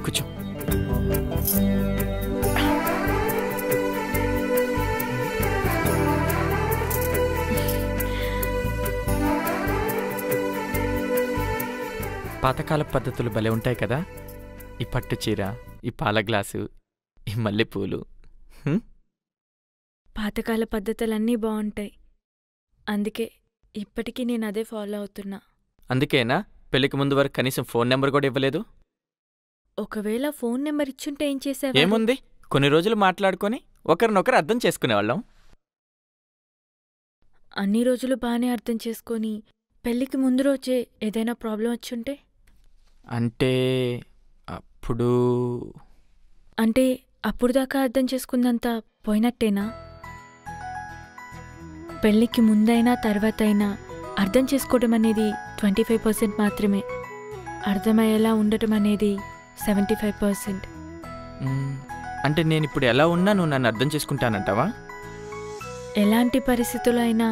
కూర్చో. పాతకాల పద్ధతులు భలే ఉంటాయి కదా. ఈ పట్టు చీర, ఈ పాల గ్లాసు, ఈ మల్లెపూలు. పాతకాల పద్ధతులన్నీ బాగుంటాయి. అందుకే ఇప్పటికీ నేను అదే ఫాలో అవుతున్నా. అందుకేనా పెళ్లికి ముందు వరకు కనీసం ఫోన్ నెంబర్ కూడా ఇవ్వలేదు? ఒకవేళ ఫోన్ నెంబర్ ఇచ్చుంటే ఏం చేసేవా? ఏముంది, కొన్ని రోజులు మాట్లాడుకొని ఒకరినొకరు అర్థం చేసుకునేవాళ్ళం. అన్ని రోజులు బాగానే అర్థం చేసుకొని పెళ్లికి ముందు రోజే ఏదైనా ప్రాబ్లం వచ్చుంటే? అంటే అప్పుడు అప్పుడు దాకా అర్థం చేసుకుందంతా పోయినట్టేనా? పెళ్లికి ముందైనా తర్వాతైనా అర్థం చేసుకోవడం అనేది 25% మాత్రమే. అర్థమయ్యేలా ఉండటం అనేది 75%. అంటే నేనిప్పుడు ఎలా ఉన్నా నువ్వు నన్ను అర్థం చేసుకుంటానంటావా? ఎలాంటి పరిస్థితుల్లో అయినా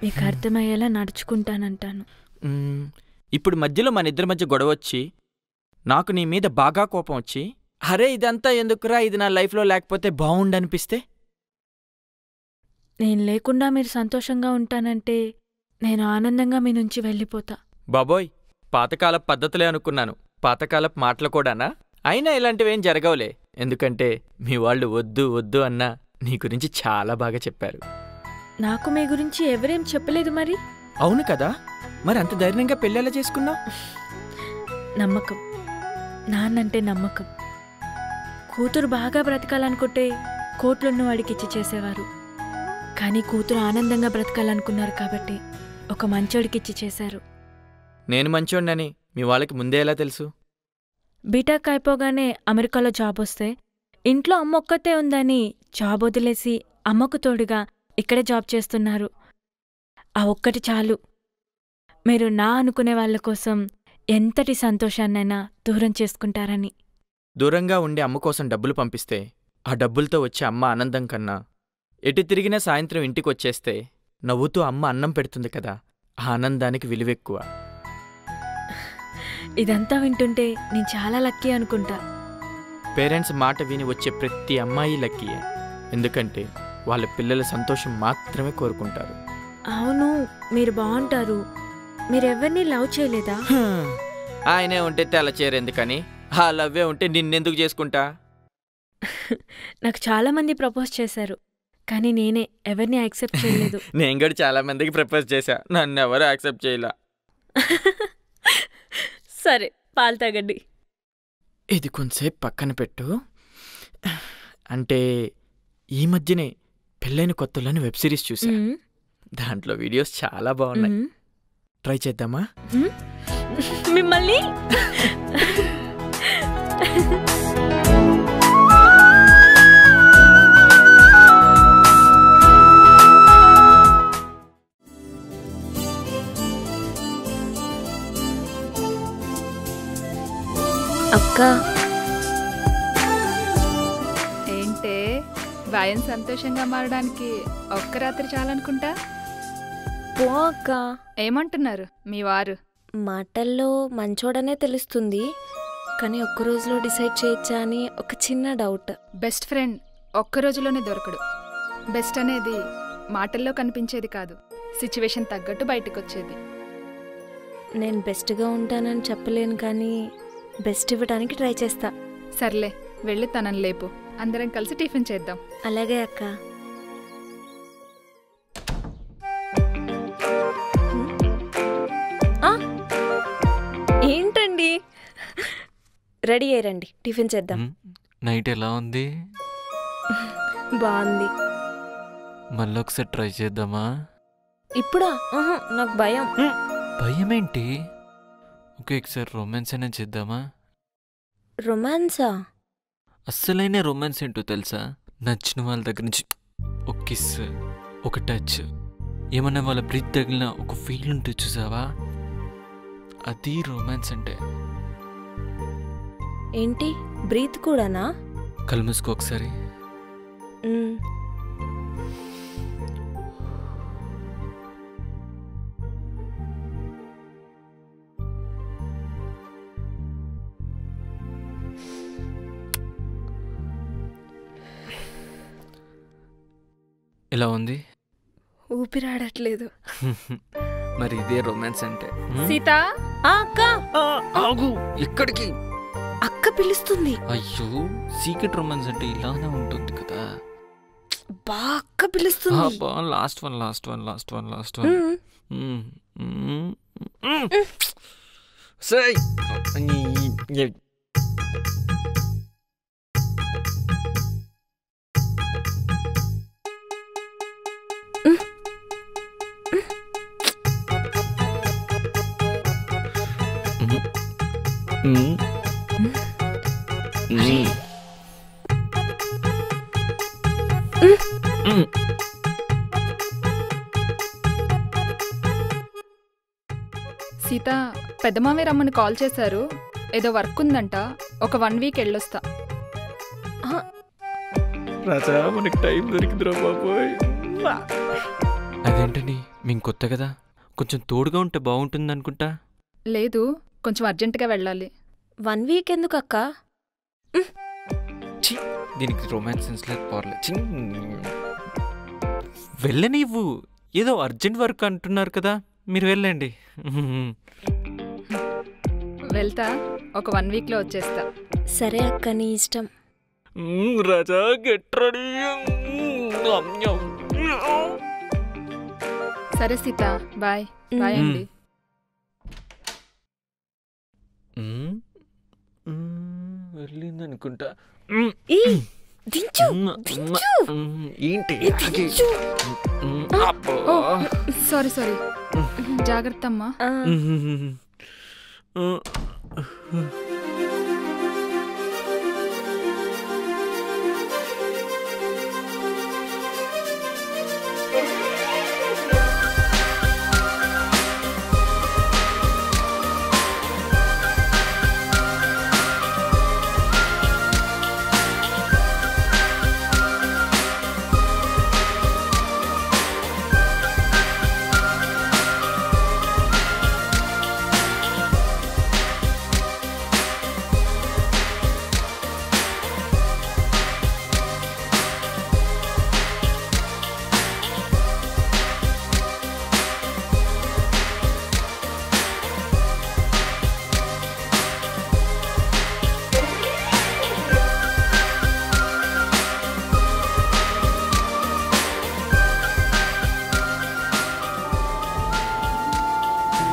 మీకు అర్థమయ్యేలా నడుచుకుంటానంటాను. ఇప్పుడు మధ్యలో మన ఇద్దరి మధ్య గొడవ వచ్చి నాకు నీ మీద బాగా కోపం వచ్చి, అరే ఇదంతా ఎందుకురా, ఇది నా లైఫ్లో లేకపోతే బాగుండనిపిస్తే? నేను లేకుండా మీరు సంతోషంగా ఉంటానంటే నేను ఆనందంగా మీ నుంచి వెళ్ళిపోతా. బాబోయ్, పాతకాలపు పద్ధతులే అనుకున్నాను. పాతకాలపు మాటలు కూడానా? అయినా ఇలాంటివేం జరగవులే. ఎందుకంటే మీ వాళ్ళు వద్దు వద్దు అన్నా నీ గురించి చాలా బాగా చెప్పారు. నాకు మీ గురించి ఎవరేం చెప్పలేదు మరి. అవును కదా, మరి అంత ధైర్యంగా పెళ్ళేలా చేసుకున్నావు? నమ్మకం. నాన్నంటే నమ్మకం. కూతురు బాగా బ్రతకాలనుకుంటే కోట్లున్న వాడికిచ్చి చేసేవారు. కానీ కూతురు ఆనందంగా బ్రతకాలనుకున్నారు కాబట్టి ఒక మంచోడికిచ్చి చేశారు. నేను మంచోడినని మీ వాళ్ళకి ముందే ఎలా తెలుసు? బీటెక్ అయిపోగానే అమెరికాలో జాబ్ వస్తే ఇంట్లో అమ్మ ఒక్కతే ఉందని జాబ్ వదిలేసి అమ్మకు తోడుగా ఇక్కడే జాబ్ చేస్తున్నారు. ఆ ఒక్కటి చాలు మీరు నా అనుకునే వాళ్ళ కోసం ఎంతటి సంతోషాన్నైనా దూరం చేసుకుంటారని. దూరంగా ఉండి అమ్మ కోసం డబ్బులు పంపిస్తే ఆ డబ్బులతో వచ్చే అమ్మ ఆనందం కన్నా ఎటు తిరిగినా సాయంత్రం ఇంటికొచ్చేస్తే నవ్వుతూ అమ్మ అన్నం పెడుతుంది కదా, ఆ ఆనందానికి విలువెక్కువ. ఇదంతా వింటుంటే నేను చాలా లక్కీ అనుకుంటా. పేరెంట్స్ మాట విని వచ్చే ప్రతి అమ్మాయి లక్కీయే. ఎందుకంటే వాళ్ళ పిల్లల సంతోషం మాత్రమే కోరుకుంటారు. అవును, మీరు బాగుంటారు. మీరెవరినీ లవ్ చేయలేదా? ఆయనే ఉంటే తెల్ల చేరెందుకని, ఆ లవ్వే ఉంటే నిన్నెందుకు చేసుకుంటా? నాకు చాలా మంది ప్రపోజ్ చేశారు, కానీ నేనే ఎవరిని యాక్సెప్ట్ చేయలేదు. నేను కూడా చాలా మందికి ప్రపోజ్ చేశా, నన్ను ఎవరు యాక్సెప్ట్ చేయలా. సరే, పాలు తాగండి. ఇది కొంతసేపు పక్కన పెట్టు. అంటే ఈ మధ్యనే పెళ్ళైన కొత్తలోని వెబ్ సిరీస్ చూసా. దాంట్లో వీడియోస్ చాలా బాగున్నాయి. ట్రై చేద్దామా? మిమ్మల్ని అక్క. ఏంటే భయం సంతోషంగా మారడానికి ఒక్క రాత్రి చాలనుకుంటా? పో అక్క. ఏమంటున్నారు మీ వారు? మాటల్లో మంచోడనే తెలుస్తుంది, కానీ ఒక్క రోజులో డిసైడ్ చేయొచ్చా అని ఒక చిన్న డౌట్. బెస్ట్ ఫ్రెండ్ ఒక్క రోజులోనే దొరకడు. బెస్ట్ అనేది మాటల్లో కనిపించేది కాదు, సిచ్యువేషన్ తగ్గట్టు బయటకు వచ్చేది. నేను బెస్ట్గా ఉంటానని చెప్పలేను, కానీ బెస్ట్ ఇవ్వడానికి ట్రై చేస్తా. సర్లే, వెళ్ళి తనని లేపు, అందరం కలిసి టిఫిన్ చేద్దాం. అలాగే అక్క. ఏంటండి, రెడీ అయ్యండి, టిఫిన్ చేద్దాం. నైట్ ఎలా ఉంది? బాగుంది. మళ్ళీ ఒకసారి ట్రై చేద్దామా? ఇప్పుడా? నాకు భయం. భయం ఏంటి? ఓకే, ఒకసారి రొమాన్స్ అయినా చేద్దామా? రొమాన్సా? అస్సలైన రొమాన్స్ ఏంటో తెలుసా? నచ్చిన వాళ్ళ దగ్గర నుంచి ఒక కిస్, ఒక టచ్, ఏమన్నా వాళ్ళ బ్రీత్ తగిలిన ఒక ఫీల్ ఉంటే చూసావా, అది రొమాన్స్ అంటే. ఏంటి బ్రీత్ కూడానా? కళ్ళు మూసుకో ఒకసారి. ఎలా ఉంది? ఊపిరాడట్లేదు. మరి ఇదే రొమాన్స్ అంటే. సీత అక్క ఆగు, ఎక్కడికి? అక్క పిలుస్తుంది. అయ్యో, సీక్రెట్ రొమాన్స్ అంటే ఇలానే ఉంటుంది కదా. అక్క పిలుస్తుంది. Last one. సై సీత పెద్దమామయ్య రమ్మని కాల్ చేశారు. ఏదో వర్క్ ఉందంట. ఒక 1 వీక్ వెళ్ళొస్తా. రాజా మనకి టైం దొరికిందిరా బాబోయ్. అదేంటని మేము కొత్త కదా, కొంచెం తోడుగా ఉంటే బాగుంటుంది అనుకుంటా. లేదు, కొంచెం అర్జెంటుగా వెళ్ళాలి. 1 వీక్ ఎందుకు అక్క? దీనికి రొమాన్స్ సెన్స్ లేదు. పర్లేదు, వెళ్ళనివ్వు. ఏదో అర్జెంట్ వర్క్ అంటున్నారు కదా, మీరు వెళ్ళండి. వెళ్తా, ఒక 1 వీక్లో వచ్చేస్తా. సరే అక్క, నీ ఇష్టం. రాజా గెట్ రెడీ. సరే సీత, బాయ్. బాయ్ అండి. వెళ్ళిందనుకుంటా. ఏంటి? సారీ జాగ్రత్త అమ్మా.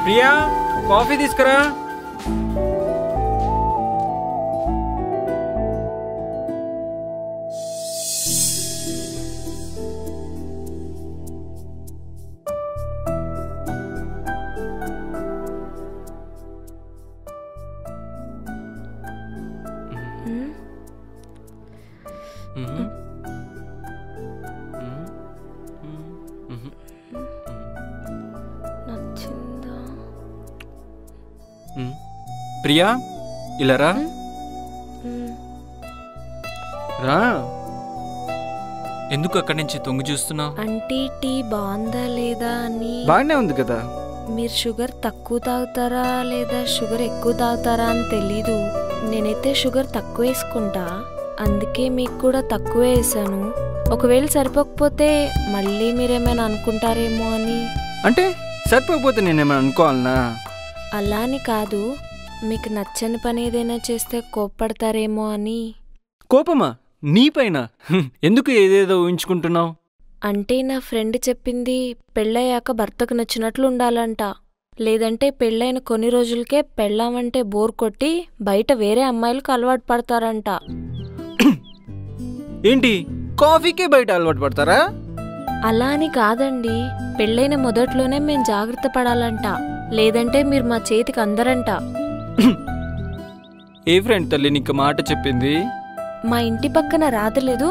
ప్రియా, కాఫీ తీసుకురా. ప్రియా, ఇలా రా. ఎందుకు అక్కడి నుంచి తొంగి చూస్తున్నావు? అంటే టీ బాగుందా లేదా అని. బాగానే ఉంది కదా. మీరు షుగర్ తక్కువ తాగుతారా లేదా షుగర్ ఎక్కువ తాగుతారా అని తెలీదు. నేనైతే షుగర్ తక్కువ వేసుకుంటా, అందుకే మీకు కూడా తక్కువ వేసాను. ఒకవేళ సరిపోకపోతే మళ్ళీ మీరేమైనా అనుకుంటారేమో అని. అంటే సరిపోకపోతే నేనేమైనా అనుకోవాలనా? అలా అని కాదు, మీకు నచ్చని పని ఏదైనా చేస్తే కోప్పడతారేమో అని. కోపమా నీపైన? ఎందుకు ఏదేదో ఊహించుకుంటున్నావు? అంటే నా ఫ్రెండ్ చెప్పింది పెళ్ళయ్యాక భర్తకు నచ్చినట్లు ఉండాలంట. లేదంటే పెళ్ళైన కొన్ని రోజులకే పెళ్ళామంటే బోర్ కొట్టి బయట వేరే అమ్మాయిలకు అలవాటు పడతారంట. ఏంటి, కాఫీకే బయట అలవాటు పడతారా? అలా అని కాదండి, పెళ్ళైన మొదట్లోనే మేం జాగ్రత్త పడాలంట. లేదంటే మీరు మా చేతికి అందరంట. ఏ ఫ్రెండ్ తల్లి నీకు మాట చెప్పింది? మా ఇంటి పక్కన రాదలేదు,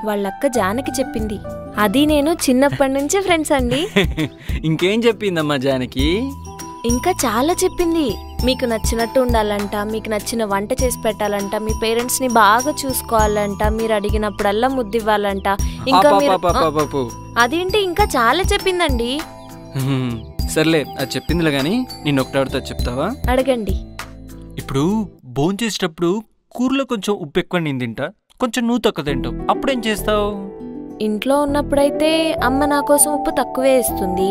వాళ్ళక్క జానకి చెప్పింది. అది నేను చిన్నప్పటి నుంచి ఫ్రెండ్స్ అండి. ఇంకేం చెప్పిందమ్మా జానకి? ఇంకా చాలా చెప్పింది. మీకు నచ్చినట్టు ఉండాలంట, మీకు నచ్చిన వంట చేసి పెట్టాలంట, మీ పేరెంట్స్ని బాగా చూసుకోవాలంట, మీరు అడిగినప్పుడల్లా ముద్దివ్వాలంట. ఇంకా అదేంటి ఇంకా చాలా చెప్పిందండి. సర్లే అది చెప్పిందిలే గాని నేను ఒకటి చెప్తావా? అడగండి. ఇప్పుడు భోంచేసేటప్పుడు కూరలో కొంచెం ఉప్పు ఎక్కువ నేను తింటా, కొంచెం నువ్వు తక్కువ తింటావు, అప్పుడేం చేస్తావు? ఇంట్లో ఉన్నప్పుడైతే అమ్మ నా కోసం ఉప్పు తక్కువే వేస్తుంది.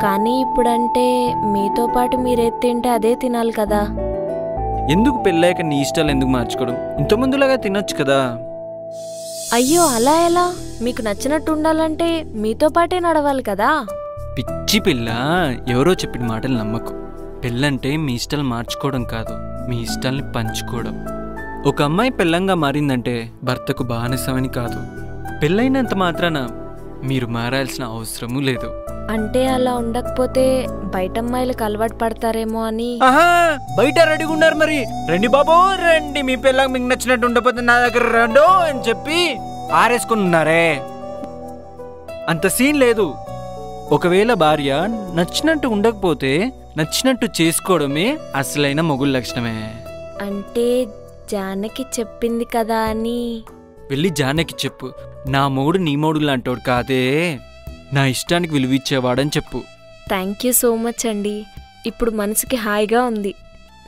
కానీ ఇప్పుడంటే మీతో పాటు మీరేది తింటే అదే తినాలి కదా. ఎందుకు పెళ్ళాక నీ ఇష్టాలు ఎందుకు మార్చుకోవడం? ఇంతకుముందులాగా తినొచ్చు కదా. అయ్యో అలా ఎలా? మీకు నచ్చినట్టు ఉండాలంటే మీతో పాటే నడవాలి కదా. పిచ్చి పిల్ల, ఎవరో చెప్పిన మాటలు నమ్మకు. పెళ్ళంటే మీ ఇష్టాలు మార్చుకోవడం కాదు, మీ ఇష్టాల్ని పంచుకోవడం. ఒక అమ్మాయి పెళ్ళంగా మారిందంటే భర్తకు బానిసమని కాదు. పెళ్ళైనంత మాత్రాన మీరు మారాల్సిన అవసరమూ లేదు. అంటే అలా ఉండకపోతే బయట అమ్మాయిలకు అలవాటు పడతారేమో అని. బయట రెడీగా ఉన్నారు మరి. రండి బాబు రండి, మీ పిల్లకి మీకు నచ్చినట్టు ఉండకపోతే నా దగ్గర రండు అని చెప్పి ఆరేసుకుని ఉన్నారే. అంత సీన్ లేదు. ఒకవేళ భార్య నచ్చినట్టు ఉండకపోతే నచ్చినట్టు చేసుకోవడమే అసలైన మొగుళ్ళ లక్షణమే. అంటే జానకి చెప్పింది కదా అని. వెళ్ళి జానకి చెప్పు, నా మొగుడు నీ మొగుడు లాంటోడు కాదే, నా ఇష్టానికి విలువిచ్చేవాడని చెప్పు. థ్యాంక్ యూ సో మచ్ అండి. ఇప్పుడు మనసుకి హాయిగా ఉంది.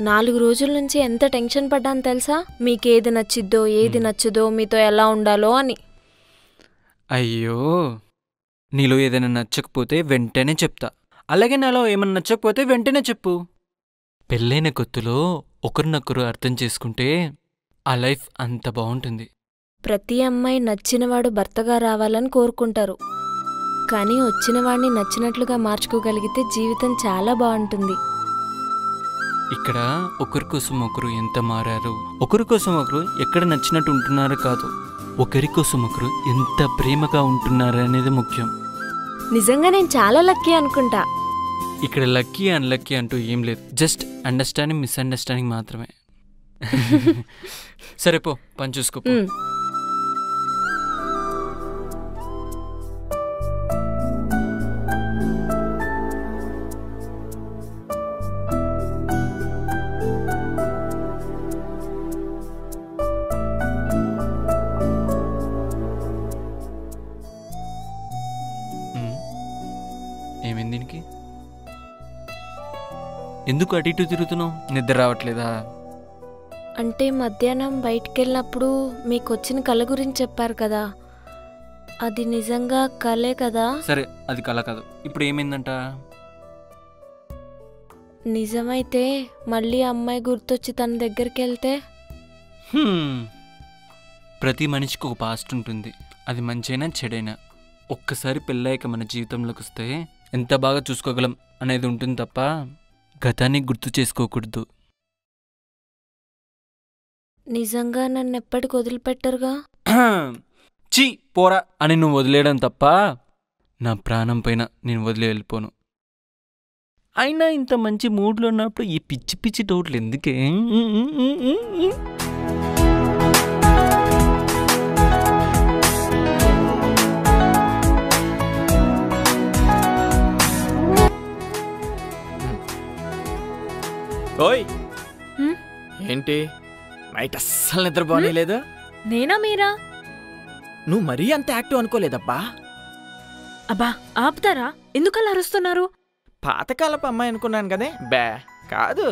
4 రోజుల నుంచి ఎంత టెన్షన్ పడ్డాను తెలుసా, మీకేది నచ్చిద్దో ఏది నచ్చదో, మీతో ఎలా ఉండాలో అని. అయ్యో, నీలో ఏదైనా నచ్చకపోతే వెంటనే చెప్తా, అలాగే నాలో ఏమన్నా నచ్చకపోతే వెంటనే చెప్పు. పెళ్ళైన కొత్తలో ఒకరినొకరు అర్థం చేసుకుంటే ఆ లైఫ్ అంత బాగుంటుంది. ప్రతి అమ్మాయి నచ్చినవాడు భర్తగా రావాలని కోరుకుంటారు. కానీ వచ్చినవాడిని నచ్చినట్లుగా మార్చుకోగలిగితే జీవితం చాలా బాగుంటుంది. ఇక్కడ ఒకరి కోసం ఒకరు ఎంత మారారు, ఒకరి కోసం ఒకరు ఎక్కడ నచ్చినట్టు ఉంటున్నారో కాదు, ఒకరి కోసం ఒకరు ఎంత ప్రేమగా ఉంటున్నారు అనేది ముఖ్యం. నిజంగా నేను చాలా లక్కీ అనుకుంటా. ఇక్కడ లక్కీ అన్లక్కీ అంటూ ఏం లేదు, జస్ట్ అండర్స్టాండింగ్ మిస్అండర్స్టాండింగ్ మాత్రమే. సరే పో, పని చూసుకో. ఏమైంది దీనికి? ఎందుకు అటు ఇటు తిరుగుతున్నావు? నిద్ర రావట్లేదా? అంటే మధ్యాహ్నం బయటికెళ్ళినప్పుడు మీకు వచ్చిన కళ గురించి చెప్పారు కదా, అది నిజంగా కలే కదా? సరే, అది కళ కాదు. ఇప్పుడు ఏమైందంట? నిజమైతే మళ్ళీ అమ్మాయి గుర్తొచ్చి తన దగ్గరికి వెళ్తే? ప్రతి మనిషికి ఒక పాస్ట్ ఉంటుంది, అది మంచైనా చెడైనా. ఒక్కసారి పెళ్ళాక మన జీవితంలోకి వస్తే ఎంత బాగా చూసుకోగలం అనేది ఉంటుంది తప్ప గతాన్ని గుర్తు చేసుకోకూడదు. నిజంగా నన్ను ఎప్పటికి వదిలిపెట్టరుగా? చీ పోరా అని నువ్వు వదిలేయడం తప్ప నా ప్రాణం పైన నేను వదిలే వెళ్ళిపోను. అయినా ఇంత మంచి మూడ్లో ఉన్నప్పుడు ఈ పిచ్చి పిచ్చి డౌట్లు ఎందుకే? ఓయ్, ఏంటి నైట్ అస్సలు నిద్రపోనేలేదు? నేనా మీరా? నువ్వు మరీ అంత యాక్టివ్ అనుకోలేదబ్బా. అబ్బా ఆపుతారా? ఎందుకలా అరుస్తున్నారు? పాతకాలపు అమ్మాయి అనుకున్నాను కదే. బే కాదు.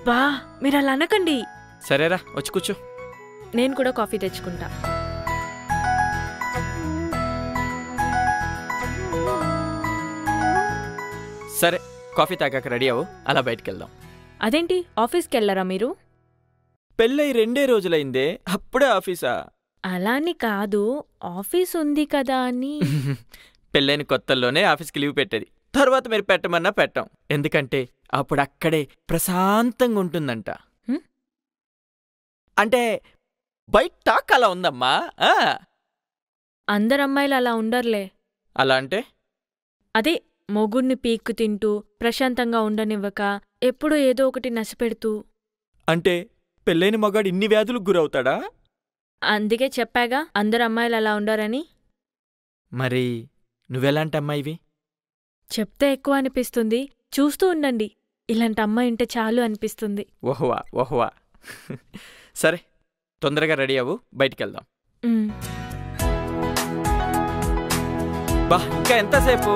బా మీరు అలా అనకండి. సరేరా, వచ్చి కూర్చో. నేను కూడా కాఫీ తెచ్చుకుంటా. సరే, కాఫీ తాగాక రెడీ అవ్వు, అలా బయటికి వెళ్దాం. అదేంటి ఆఫీస్కి వెళ్ళరా మీరు? పెళ్ళై 2 రోజులైందే, అప్పుడే ఆఫీసా? అలా అని కాదు, ఆఫీస్ ఉంది కదా అని. పెళ్ళైన కొత్తల్లోనే ఆఫీస్కి లీవ్ పెట్టేది, తర్వాత మీరు పెట్టమన్నా పెట్టాం. ఎందుకంటే అప్పుడు అక్కడే ప్రశాంతంగా ఉంటుందంట. అంటే బయట టాక్ అలా ఉందమ్మా. అందరు అమ్మాయిలు అలా ఉండర్లే. అలా అంటే? అదే మొగుణ్ణి పీక్కు తింటూ ప్రశాంతంగా ఉండనివ్వక ఎప్పుడూ ఏదో ఒకటి నసిపెడుతూ. అంటే పెళ్ళైన మగాడు ఇన్ని వ్యాధులకు గురవుతాడా? అందుకే చెప్పాగా అందరు అమ్మాయిలు అలా ఉండరని. మరి నువ్వెలాంటి అమ్మాయివి? చెప్తే ఎక్కువ అనిపిస్తుంది. చూస్తూ ఉండండి. ఇలాంటి అమ్మాయి ఉంటే చాలు అనిపిస్తుంది. ఓహ్వా ఓహ్వా. సరే, తొందరగా రెడీ అవ్వు, బయటికి వెళ్దాం. బా, ఇంకా ఎంతసేపు?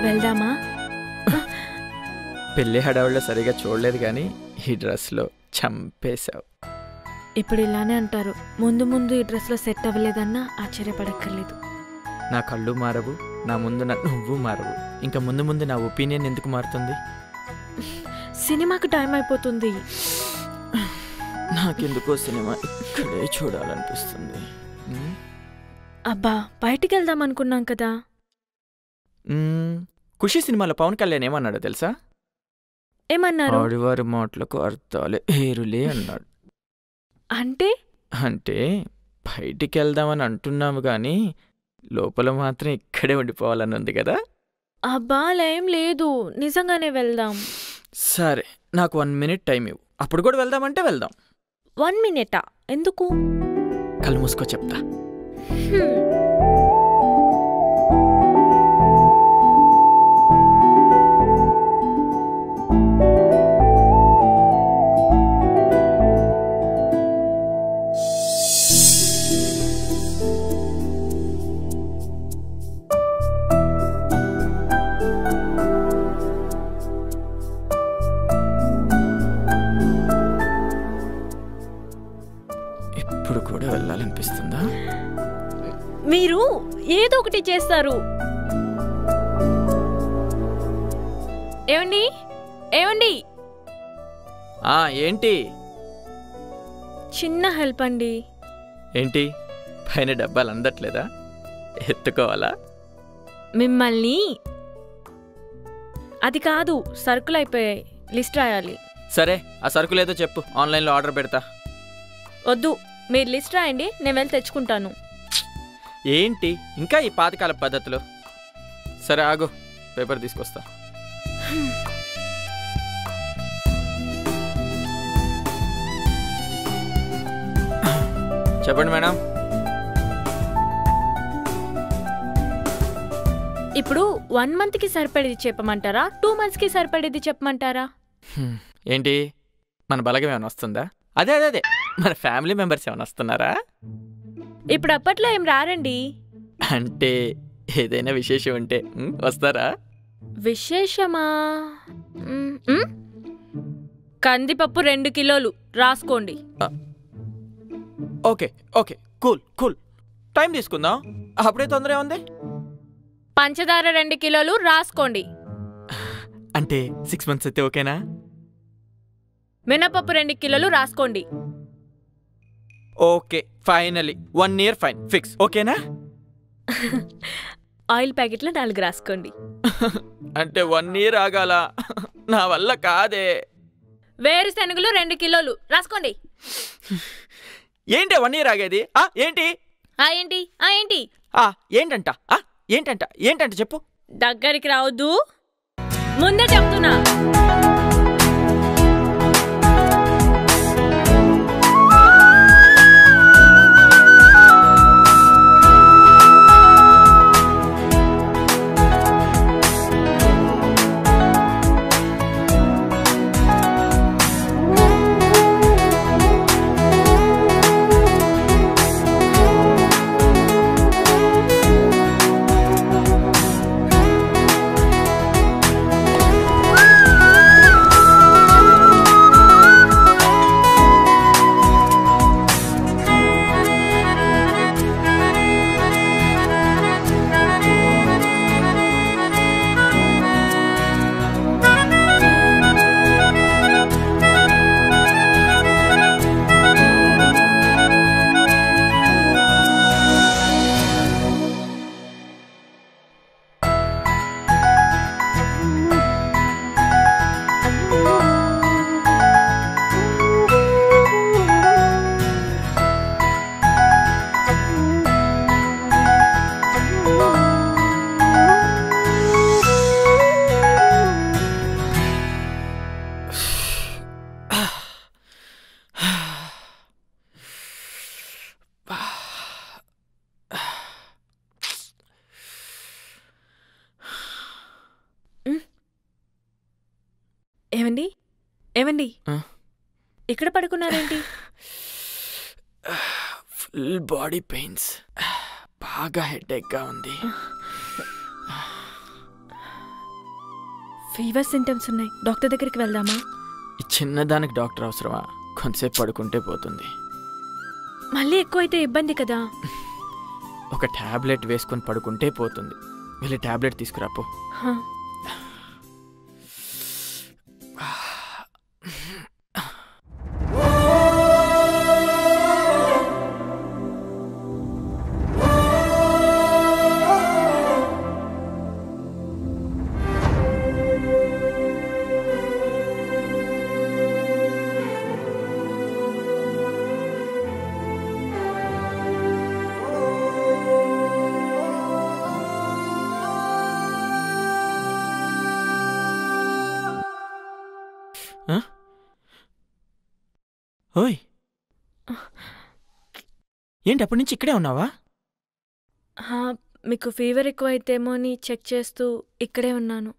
వెళ్దామా? పెళ్ళి హడావుల్లో సరిగా చూడలేదు కానీ ఈ డ్రెస్లో చంపేశావు. ఇప్పుడు ఇలానే అంటారు. ముందు ముందు ఈ డ్రెస్లో సెట్ అవ్వలేదన్నా ఆశ్చర్యపడక్కర్లేదు. నా కళ్ళు మారవు, నా ముందు నువ్వు మారవు. ఇంకా ముందు ముందు నా ఒపీనియన్ ఎందుకు మారుతుంది? సినిమాకి టైం అయిపోతుంది. నాకెందుకో సినిమా ఇక్కడే చూడాలనిపిస్తుంది. అబ్బా, బయటికి వెళ్దాం అనుకున్నాం కదా. ఖుషి సినిమాలో పవన్ కళ్యాణ్ ఏమన్నాడో తెలుసా? ఏమన్నారు? ఆడివారి మాటలకు అర్థాలే ఏరులే అన్నాడు. అంటే అంటే బయటికి వెళ్దామని అంటున్నాము కానీ లోపల మాత్రం ఇక్కడే ఉండిపోవాలని ఉంది కదా. అబ్బా, ఏం లేదు, నిజంగానే వెళ్దాం. సరే, నాకు 1 minute టైం ఇవ్వు, అప్పుడు కూడా వెళ్దామంటే వెళ్దాం. 1 minute? ఎందుకు? కళ్ళు మూసుకో చెప్తా. ఇప్పుడు కూడా వెళ్ళాలనిపిస్తుందా? మీరు ఏదో ఒకటి చేస్తారు. ఏమండి? ఏమండి? ఏంటి? చిన్న హెల్ప్ అండి. ఏంటి? పైన డబ్బాలు అందట్లేదా? ఎత్తుకోవాలా? మిమ్మల్ని. అది కాదు, సరుకులు అయిపోయాయి, లిస్ట్ రాయాలి. సరే, ఆ సరుకులేదో చెప్పు, ఆన్లైన్లో ఆర్డర్ పెడతా. వద్దు, మీరు లిస్ట్ రాయండి, నేను వెళ్ళి తెచ్చుకుంటాను. ఏంటి ఇంకా ఈ పాతకాల పద్ధతులు? సరే ఆగు, పేపర్ తీసుకొస్తా. చెప్పండి మేడం. ఇప్పుడు 1 monthకి సరిపడేది చెప్పమంటారా, 2 monthsకి సరిపడేది చెప్పమంటారా? ఏంటి, మన బలగం ఏమైనా వస్తుందా? అదే అదే అదే మన ఫ్యామిలీ మెంబర్స్ ఏమైనా వస్తున్నారా? ఇప్పుడు అప్పట్లో ఏం రారండి. అంటే ఏదైనా విశేషం ఉంటే వస్తారా? విశేషమా? కందిపప్పు 2 కిలోలు రాసుకోండి. Okay okay, cool cool, time తీసుకుందాం, అప్పుడే తొందర ఉంది. పంచదార 2 కిలోలు రాసుకోండి. అంటే 6 months అయితే ఓకేనా? మినపప్పు 2 కిలోలు రాసుకోండి. Okay, finally 1 year fine fix, ఓకేనా? ఆయిల్ ప్యాకెట్లు 4 రాసుకోండి. అంటే 1 year ఆగాల? నా వల్ల కాదే. వేరుశెనగలు 2 కిలోలు రాసుకోండి. ఏంటి 1 year ఆగేది? ఏంటి ఏంటి ఏంటి ఏంటంట ఏంటంట ఏంటంట చెప్పు. దగ్గరికి రావద్దు, ముందే చెప్తున్నా. ఏమండి ఏమండి ఆ? ఇక్కడ పడుకున్నారేంటి? ఫుల్ బాడీ పెయిన్స్, బాగా హెడేక్గా ఉంది. ఫీవర్ సింటమ్స్ ఉన్నాయి, డాక్టర్ దగ్గరికి వెళ్దామా? ఈ చిన్నదానికి డాక్టర్ అవసరమా? కొంతసేపు పడుకుంటే పోతుంది. మళ్ళీ ఎక్కువైతే ఇబ్బంది కదా. ఒక టాబ్లెట్ వేసుకొని పడుకుంటే పోతుంది. వెళ్ళి టాబ్లెట్ తీసుకురాపో. హా. ఓయ్, ఏంటి అప్పటి నుంచి ఇక్కడే ఉన్నావా? హా, మీకు ఫీవర్ ఎక్కువైతేమో అని చెక్ చేస్తూ ఇక్కడే ఉన్నాను.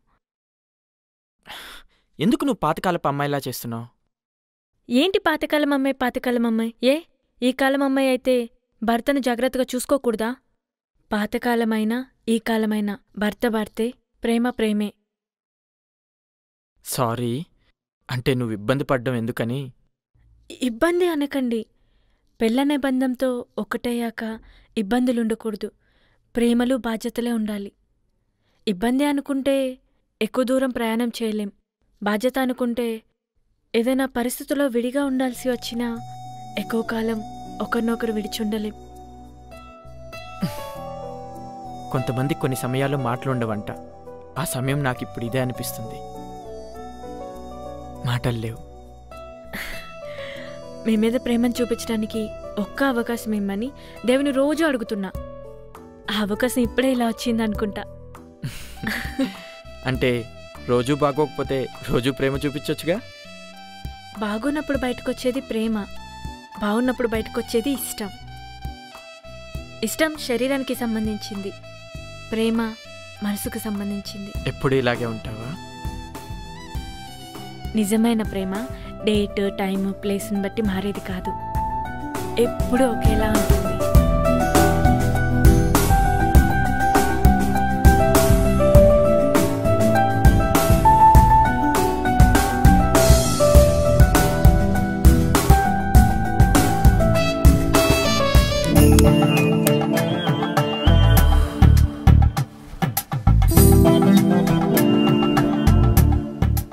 ఎందుకు నువ్వు పాతకాలపు అమ్మాయిలా చేస్తున్నావు? ఏంటి పాతకాలం అమ్మాయి పాతకాలం అమ్మాయి? ఈ కాలం అమ్మాయి అయితే భర్తను జాగ్రత్తగా చూసుకోకూడదా? పాతకాలమైనా ఈ కాలమైనా భర్త భర్తే, ప్రేమ ప్రేమే. సారీ, అంటే నువ్వు ఇబ్బంది పడ్డం ఎందుకని. ఇబ్బంది అనకండి. పెళ్ళనే బంధంతో ఒకటయ్యాక ఇబ్బందులుండకూడదు. ప్రేమలు బాధ్యతలే ఉండాలి. ఇబ్బంది అనుకుంటే ఎక్కువ దూరం ప్రయాణం చేయలేం. బాధ్యత అనుకుంటే ఏదైనా పరిస్థితుల్లో విడిగా ఉండాల్సి వచ్చినా ఎక్కువ కాలం ఒకరినొకరు విడిచుండలేం. కొంతమంది కొన్ని సమయాల్లో మాటలుండవంట. ఆ సమయం నాకిప్పుడు ఇదే అనిపిస్తుంది. మాటలు లేవు. మీ మీద ప్రేమను చూపించడానికి ఒక్క అవకాశం ఇమ్మని దేవుని రోజు అడుగుతున్నా. ఆ అవకాశం ఇప్పుడే ఇలా వచ్చిందనుకుంటా. అంటే రోజూ బాగోకపోతే రోజూ ప్రేమ చూపించొచ్చుగా. బాగున్నప్పుడు బయటకొచ్చేది ప్రేమ, బాగున్నప్పుడు బయటకొచ్చేది ఇష్టం. ఇష్టం శరీరానికి సంబంధించింది, ప్రేమ మనసుకు సంబంధించింది. ఎప్పుడు ఇలాగే ఉంటావా? నిజమైన ప్రేమ డేట్, టైము, ప్లేస్ని బట్టి మారేది కాదు. ఎప్పుడూ ఒకేలా ఉంటుంది.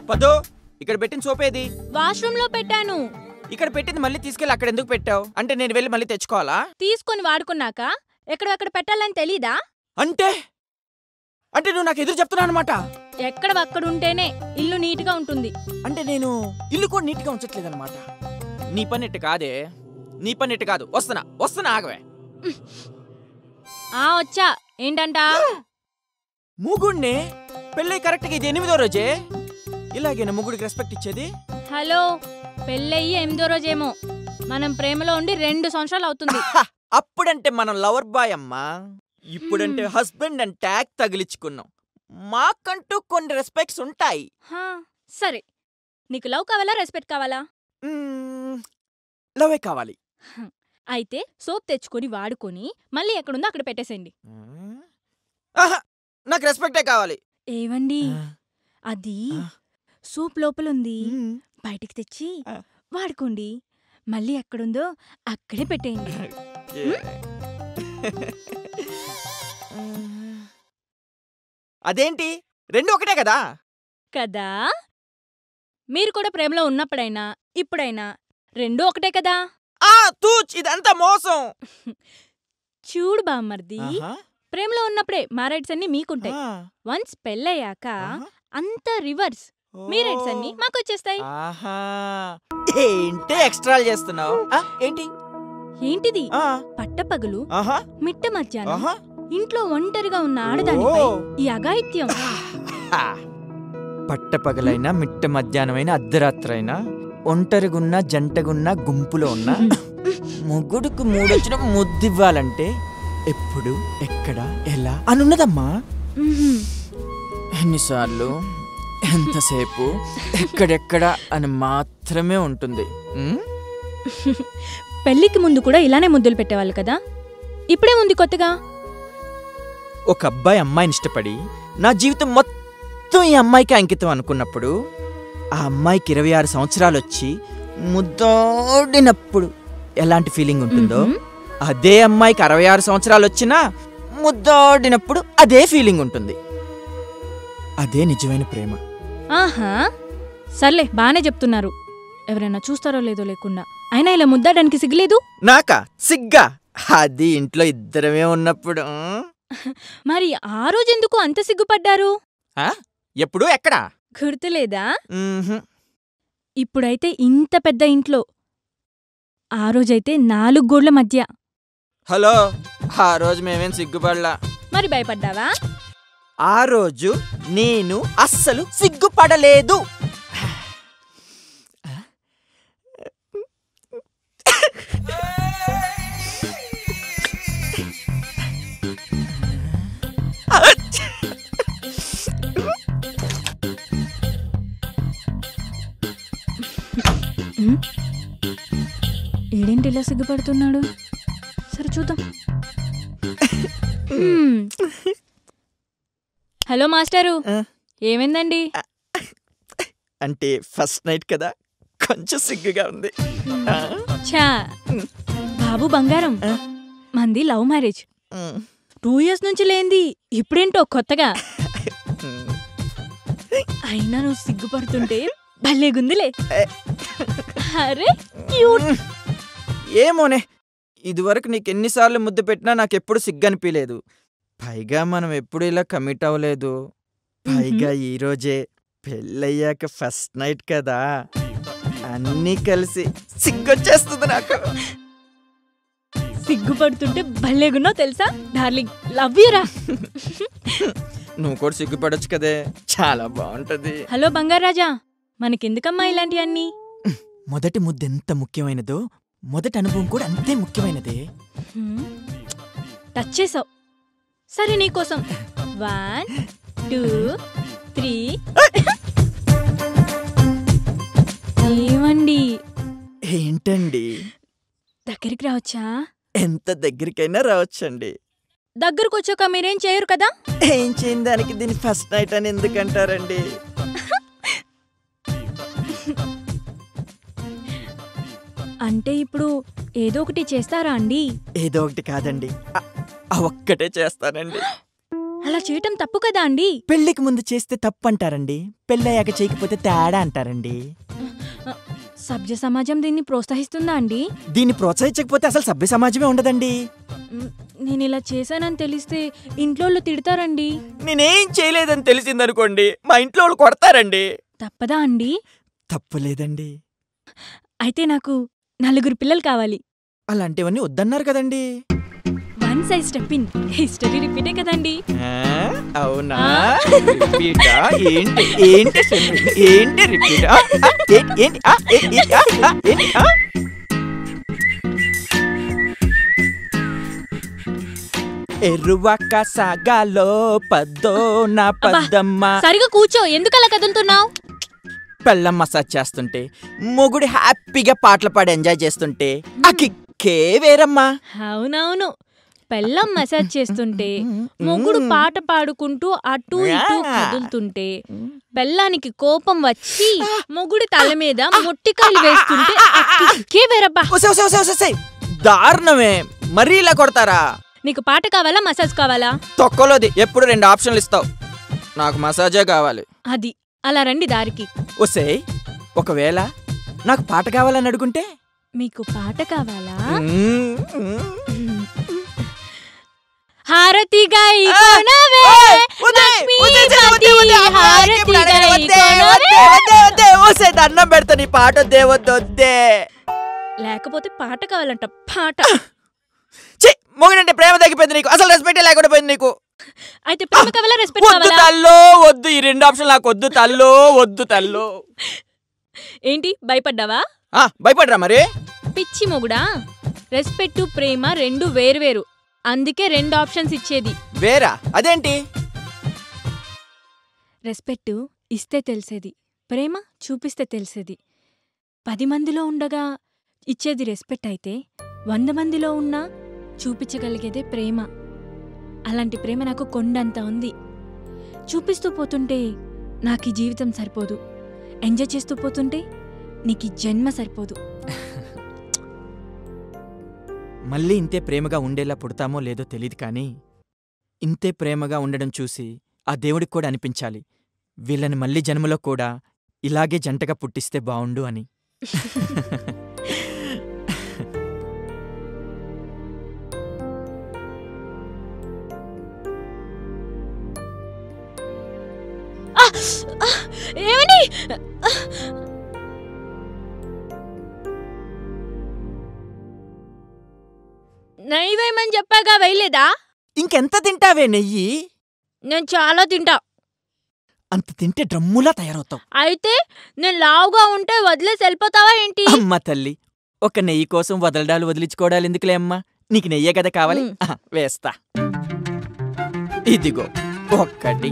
పదో, ఇక్కడ పెట్టిన సోపేది? వాష్రూమ్ లో పెట్టాను. ఇక్కడ పెట్టింది మళ్ళీ తీసుకెళ్ళి అక్కడ ఎందుకు పెట్టావు? అంటే నేను వెళ్ళి మళ్ళీ తెచ్చుకోవాలా? తీసుకొని వాడుకున్నాక ఎక్కడెక్కడ పెట్టాలని తెలీదా? అంటే అంటే నువ్వు నాకు ఎదురు చెప్తున్నావు అనమాట. ఎక్కడవక్కడుంటేనే ఇల్లు నీట్గా ఉంటుంది. అంటే నేను ఇల్లు కూడా నీట్గా ఉంచట్లేదన్నమాట. నీ పని ఇట్టు కాదే, నీ పని ఇట్టు కాదు. వస్తున్నా ఆగవే. వచ్చా ఏంటంట? ముగుడిని పెళ్ళి కరెక్ట్గా ఇది 8వ రోజే. ఇలాగేనా ముగ్గుడికి రెస్పెక్ట్ ఇచ్చేది? హలో, పెళ్ళయ్యి 8వ రోజేమో. మనం ప్రేమలో ఉండి 2 సంవత్సరాలు అవుతుంది. అప్పుడంటే మనం లవర్ బాయ్ అమ్మా, ఇప్పుడంటే హస్బెండ్ అండ్ ట్యాగ్ తగిలించుకున్నాం. మాకంటూ కొన్ని రెస్పెక్ట్స్ ఉంటాయి. సరే, నీకు లవ్ కావాలా రెస్పెక్ట్ కావాలా? లవే కావాలి. అయితే సోప్ తెచ్చుకొని వాడుకొని మళ్ళీ ఎక్కడుందో అక్కడ పెట్టేసేయండి. నాకు రెస్పెక్టే కావాలి. ఏవండి, అది సోప్ లోపలుంది, బయటికి తెచ్చి వాడుకోండి. మళ్ళీ ఎక్కడుందో అక్కడే పెట్టేయండి. అదేంటి, 2 ఒకటే కదా? కదా, మీరు కూడా ప్రేమలో ఉన్నప్పుడైనా ఇప్పుడైనా 2 ఒకటే కదా? తూచ్, ఇదంతా మోసం. చూడు బామ్మర్ది, ప్రేమలో ఉన్నప్పుడే మా రైట్స్ అన్ని మీకుంటాయి. వన్స్ పెళ్ళయ్యాక అంతా రివర్స్. మీ రైట్స్ అన్ని మాకొచ్చేస్తాయి. ఏంటి ఎక్స్ట్రాలు చేస్తున్నావు? ఏంటిది? పట్టపగలు మిట్ట మధ్యాహ్నం ఇంట్లో ఒంటరిగా ఉన్న ఆడదానిపై ఈ అఘాయిత్యం. పట్టపగలైనా మిట్ట మధ్యాహ్నమైన అర్ధరాత్రైనా ఒంటరిగున్నా జంటగున్నా గుంపులో ఉన్నా ముగ్గుడుకు మూడొచ్చినప్పుడు ముద్దివ్వాలంటే ఎప్పుడు ఎక్కడ ఎలా అనున్నదమ్మా. ఎన్నిసార్లు ఎంతసేపు ఎక్కడెక్కడ అని మాత్రమే ఉంటుంది. పెళ్ళికి ముందు కూడా ఇలానే ముద్దులు పెట్టేవాళ్ళు కదా, ఇప్పుడే ఉంది కొత్తగా. ఒక అబ్బాయి అమ్మాయిని ఇష్టపడి నా జీవితం మొత్తం ఈ అమ్మాయికి అంకితం అనుకున్నప్పుడు ఆ అమ్మాయికి 26 సంవత్సరాలు వచ్చి ముద్దోడినప్పుడు ఎలాంటి ఫీలింగ్ ఉంటుందో అదే అమ్మాయికి 66 సంవత్సరాలు వచ్చినా ముద్దోడినప్పుడు అదే ఫీలింగ్ ఉంటుంది. అదే నిజమైన ప్రేమ. ఆహా, సర్లే బానే చెప్తున్నారు. ఎవరైనా చూస్తారో లేదో లేకుండా. అయినా ఇలా ముద్దాడానికి సిగ్గులేదు? నాకా సిగ్గా? అది ఇంట్లో ఇద్దరమే ఉన్నప్పుడు. మరి ఆ రోజెందుకు అంత సిగ్గుపడ్డారు? ఎప్పుడు ఎక్కడా గుర్తులేదా? ఇప్పుడైతే ఇంత పెద్ద ఇంట్లో, ఆ రోజైతే 4 గోడ్ల మధ్య. హలో, ఆ రోజు మేమేం సిగ్గుపడలా. మరి భయపడ్డావా? ఆ రోజు నేను అస్సలు సిగ్గుపడలేదు. ఈడేంటి ఇలా సిగ్గుపడుతున్నాడు? సరే చూద్దాం. హలో మాస్టరు, ఏమైందండి? అంటే ఫస్ట్ నైట్ కదా, కొంచెం సిగ్గుగా ఉంది. చా బాబు బంగారం, మంది లవ్ మ్యారేజ్. 2 years నుంచి లేంది, ఇప్పుడేంటో కొత్తగా. అయినా నువ్వు సిగ్గుపడుతుంటే భలేగుందిలే. అరే క్యూట్. ఏమోనే, ఇదివరకు నీకెన్నిసార్లు ముద్దు పెట్టినా నాకెప్పుడు సిగ్గనిపించలేదు. పైగా మనం ఎప్పుడు ఇలా కమిట్ అవ్వలేదు. పైగా ఈరోజే పెళ్ళయ్యాక ఫస్ట్ నైట్ కదా, అన్నీ కలిసి సిగ్గొచ్చేస్తుంది నాకు. సిగ్గుపడుతుంటే భలేగున్నావు తెలుసా డార్లింగ్, లవ్ యూ రా. నువ్వు కూడా సిగ్గుపడొచ్చు కదే, చాలా బాగుంటది. హలో బంగారాజా, మనకెందుకమ్మా ఇలాంటివన్నీ? మొదటి ముద్దు ఎంత ముఖ్యమైనదో మొదటి అనుభవం కూడా అంతే ముఖ్యమైనదే. టచ్ చేసావు. సరే నీకోసం 1 2 3. ఏమండి? ఏంటండి? దగ్గరికి రావచ్చా? ఎంత దగ్గరికైనా రావచ్చండి. దగ్గరకు వచ్చాక మీరేం చేయరు కదా? ఏం చేయని దానికి దీన్ని ఫస్ట్ నైట్ అని ఎందుకంటారండి? అంటే ఇప్పుడు ఏదో ఒకటి చేస్తారా అండి? ఏదో ఒకటి కాదండి, ఆ ఒక్కటే చేస్తానండి. అలా చేయటం తప్పు కదా అండి? పెళ్లికి ముందు చేస్తే తప్పు అంటారండి, పెళ్ళయ్యాక చేయకపోతే తేడా అంటారండి. సభ్య సమాజం దీన్ని ప్రోత్సహిస్తుందా అండి? దీన్ని ప్రోత్సహించకపోతే అసలు సభ్య సమాజమే ఉండదండి. నేను ఇలా చేశానని తెలిస్తే ఇంట్లో వాళ్ళు తిడతారండి. నేనేం చేయలేదని తెలిసిందనుకోండి, మా ఇంట్లో వాళ్ళు కొడతారండి. తప్పదా అండి? తప్పులేదండి. అయితే నాకు 4 పిల్లలు కావాలి. అలాంటివన్నీ వద్దన్నారు కదండి. 1 size step in, హిస్టరీ రిపీటే కదండి. అవునా? రిపీటా? ఏంటి ఏంటి ఏంటి రిపీటా? ఎరువక్క సాగాలో పద్దో నా పద్దమ్మ. సరిగా కూర్చో, ఎందుకలా కదులుతున్నావు? పెళ్ళం మసాజ్ చేస్తుంటే, మొగుడు హ్యాపీగా పాటలు పాడి ఎంజాయ్ చేస్తుంటే ఆ కిక్కే వేరమ్మా. అవునవును, పెళ్ళం మసాజ్ చేస్తుంటే మొగుడు పాట పాడుకుంటూ అటూ ఇటూ కదులుతుంటే పెళ్ళానికి కోపం వచ్చి మొగుడి తల మీద మొట్టికాయలు వేస్తుంటే కిక్కే వేరబ్బా. దారుణమే, మరీ ఇలా కొడతారా? నీకు పాట కావాలా మసాజ్ కావాలా? తొక్కలోది ఎప్పుడు 2 ఆప్షన్లు ఇస్తావు. నాకు మసాజే కావాలి. అది అలా రండి దారికి. ఒసే, ఒకవేళ నాకు పాట కావాలని అడుగుంటే? మీకు పాట కావాలా? హారతిగా దండం పెడతా, నీ పాట వద్దే. లేకపోతే పాట కావాలంట, పాట. మొగుడంటే ప్రేమ తగ్గిపోయింది నీకు, అసలు రెస్పెక్ట్ లేకుండా పోయింది నీకు. అయితే ప్రేమ కావాలా రెస్పెక్ట్ కావాలా? వద్దు తల్లో, వద్దు. ఈ 2 ఆప్షన్లు నాకు వద్దు తల్లో, వద్దు తల్లో. ఏంటి భయపడ్డావా? భయపడరా మరి? పిచ్చి మొగుడా, రెస్పెక్ట్ ప్రేమ 2 వేరువేరు, అందుకే 2 ఆప్షన్స్ ఇచ్చేది. వేరా? అదేంటి? రెస్పెక్ట్ ఇస్తే తెలిసేది, ప్రేమ చూపిస్తే తెలిసేది. 10 మందిలో ఉండగా ఇచ్చేది రెస్పెక్ట్ అయితే 100 మందిలో ఉన్నా చూపించగలిగేదే ప్రేమ. అలాంటి ప్రేమ నాకు కొండంత ఉంది. చూపిస్తూ పోతుంటే నాకు ఈ జీవితం సరిపోదు, ఎంజాయ్ చేస్తూ పోతుంటే నీకు ఈ జన్మ సరిపోదు. మళ్ళీ ఇంతే ప్రేమగా ఉండేలా పుడతామో లేదో తెలీదు కానీ ఇంతే ప్రేమగా ఉండడం చూసి ఆ దేవుడికి కూడా అనిపించాలి, వీళ్ళని మళ్ళీ జన్మలో కూడా ఇలాగే జంటగా పుట్టిస్తే బావుండు అని. ఏమని నెయ్యి వేయమని చెప్పాగా వేయలేదా? ఇంకెంత తింటావే నెయ్యి? నేను చాలా తింటా. అంత తింటే డ్రమ్ములా తయారవుతావు. అయితే నేను లావుగా ఉంటే వదిలేసి వెళ్ళిపోతావా ఏంటి? అమ్మ తల్లి, ఒక నెయ్యి కోసం వదలడాలు వదిలించుకోవడాలు ఎందుకులే అమ్మా, నీకు నెయ్యే కదా కావాలి. వేస్తా. ఇదిగో 1 2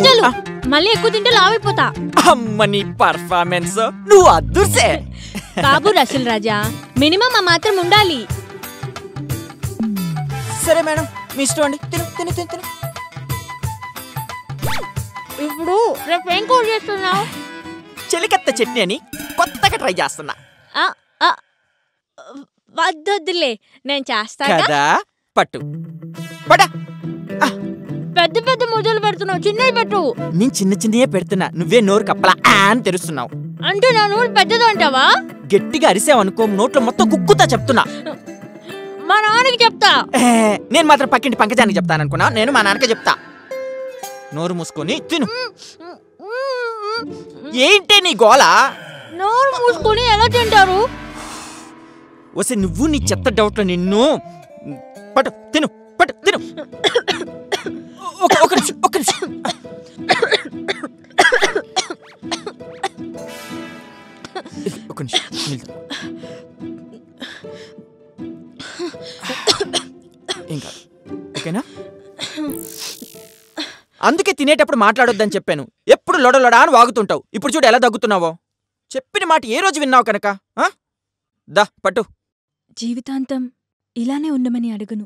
చాలు, మళ్ళీ ఎక్కువ తింటే లావైపోతా. అమ్మ నీ పర్ఫార్మెన్స్ నువ్వు అద్దుసే. బాబు రసూల్ రాజా, మినిమం ఆ మాత్రం ఉండాలి. సరే మేడం, మీ ఇష్టం అండి. తిను తిను తిను తిను. ఇప్పుడు రేపేం కూర చేస్తున్నావు? చెలికత్త చట్నీ అని కొత్తగా ట్రై చేస్తున్నా. వద్దొద్దులే, నేను చేస్తా కదా. పట్టు పడా. పెద్ద పెద్ద ముద్దలు పెడుతున్నావు, చిన్నవి పెట్టు. నేను చిన్న చిన్నయే పెడుతున్నా, నువ్వే నోరు కప్పలా అని తెరుస్తున్నావు. అంటే నా నోరు పెద్దది అంటావా? గట్టిగా అరిసావనుకో నోట్లో మొత్తం కుక్కుతా చెప్తున్నా. మా నాన్నకి చెప్తా. నేను మాత్రం పక్కింటి పంకజానికి చెప్తాననుకున్నా, నేను మా నాన్నకే చెప్తా. నోరు మూసుకొని తిను. ఏంటి నీ గోల? నోరు మూసుకొని ఎలా తింటారు? వసే నువ్వు నీ చెత్త డౌట్లో నిన్ను. పట్టు తిను, పట్టు తిను. ఒక నిమిషం, ఒక నిమిషం. ఒక నిమిషం. ఏం కాదు, ఓకేనా? అందుకే తినేటప్పుడు మాట్లాడొద్దని చెప్పాను. ఎప్పుడు లొడలొడా అని వాగుతుంటావు. ఇప్పుడు చూడు ఎలా దగ్గుతున్నావో. చెప్పిన మాట ఏ రోజు విన్నావు కనుక? దా పట్టు. జీవితాంతం ఇలానే ఉండమని అడుగును.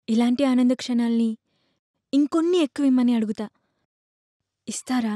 ఇలాంటి ఆనంద క్షణాల్ని ఇంకొన్ని ఎక్కువ ఇమ్మని అడుగుతా. ఇస్తారా?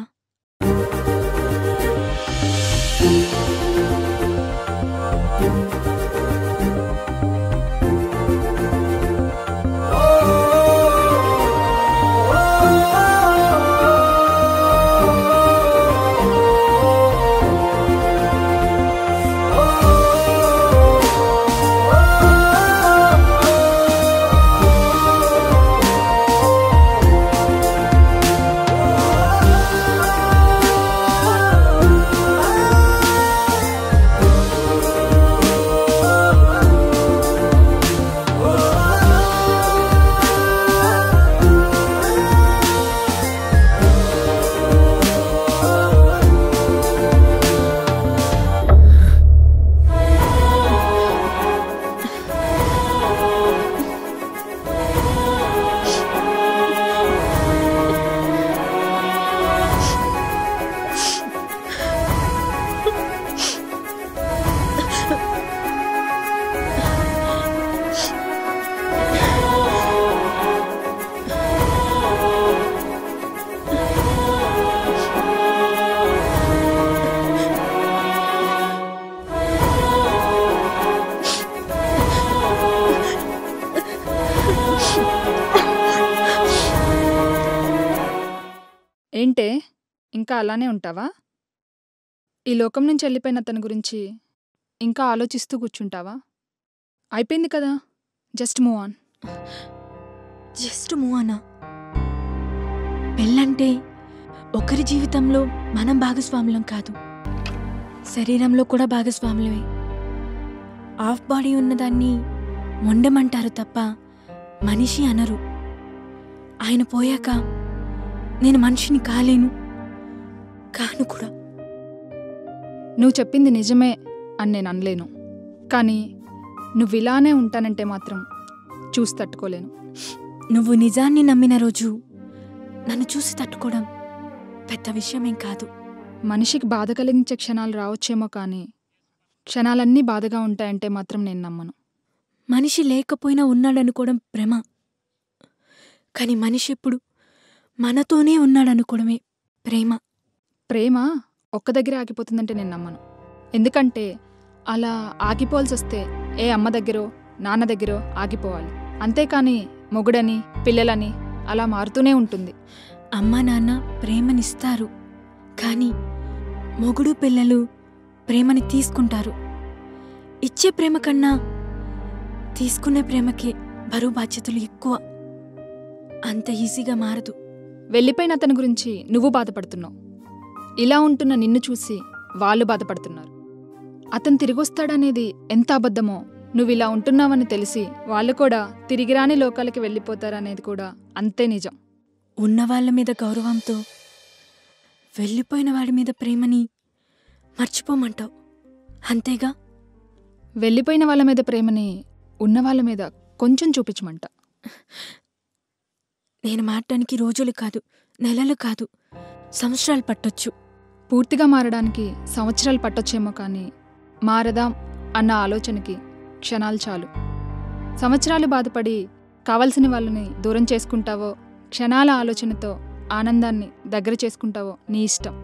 ఏంటే ఇంకా అలానే ఉంటావా? ఈ లోకం నుంచి వెళ్ళిపోయిన అతని గురించి ఇంకా ఆలోచిస్తూ కూర్చుంటావా? అయిపోయింది కదా, just move on. Just move ఆనా? పెళ్ళంటే ఒకరి జీవితంలో మనం భాగస్వాములం కాదు, శరీరంలో కూడా భాగస్వాములమే. ఆఫ్ బాడీ ఉన్నదాన్ని మొండమంటారు తప్ప మనిషి అనరు. ఆయన పోయాక నేను మనిషిని కాలేను, కాను కూడా. నువ్వు చెప్పింది నిజమే అని నేను అనలేను, కానీ నువ్వు ఇలానే ఉంటానంటే మాత్రం చూసి తట్టుకోలేను. నువ్వు నిజాన్ని నమ్మిన రోజు నన్ను చూసి తట్టుకోవడం పెద్ద విషయమేం కాదు. మనిషికి బాధ కలిగించే క్షణాలు రావచ్చేమో కానీ క్షణాలన్నీ బాధగా ఉంటాయంటే మాత్రం నేను నమ్మను. మనిషి లేకపోయినా ఉన్నాడనుకోవడం భ్రమ. కానీ మనిషి ఎప్పుడు మనతోనే ఉన్నాడనుకోవడమే ప్రేమ. ప్రేమ ఒక్క దగ్గర ఆగిపోతుందంటే నేను నమ్మను. ఎందుకంటే అలా ఆగిపోవాల్సి వస్తే ఏ అమ్మ దగ్గరో నాన్న దగ్గరో ఆగిపోవాలి. అంతేకాని మొగుడని పిల్లలని అలా మారుతూనే ఉంటుంది. అమ్మా నాన్న ప్రేమనిస్తారు, కానీ మొగుడు పిల్లలు ప్రేమని తీసుకుంటారు. ఇచ్చే ప్రేమ కన్నా తీసుకునే ప్రేమకే బరువు బాధ్యతలు ఎక్కువ. అంత ఈజీగా మారదు. వెళ్ళిపోయిన అతని గురించి నువ్వు బాధపడుతున్నావు. ఇలా ఉంటున్న నిన్ను చూసి వాళ్ళు బాధపడుతున్నారు. అతను తిరిగొస్తాడనేది ఎంత అబద్ధమో నువ్వు ఇలా ఉంటున్నావని తెలిసి వాళ్ళు కూడా తిరిగిరాని లోకాలకి వెళ్ళిపోతారనేది కూడా అంతే నిజం. ఉన్నవాళ్ల మీద గౌరవంతో వెళ్ళిపోయిన వాడి మీద ప్రేమని మర్చిపోమంటావు, అంతేగా? వెళ్ళిపోయిన వాళ్ళ మీద ప్రేమని ఉన్నవాళ్ళ మీద కొంచెం చూపించమంట. నేను మారటానికి రోజులు కాదు, నెలలు కాదు, సంవత్సరాలు పట్టొచ్చు. పూర్తిగా మారడానికి సంవత్సరాలు పట్టొచ్చేమో కానీ మారదాం అన్న ఆలోచనకి క్షణాలు చాలు. సంవత్సరాలు బాధపడి కావలసిన వాళ్ళని దూరం చేసుకుంటావో, క్షణాల ఆలోచనతో ఆనందాన్ని దగ్గర చేసుకుంటావో నీ ఇష్టం.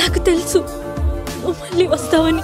నాకు తెలుసు నువ్వు మళ్ళీ వస్తావని.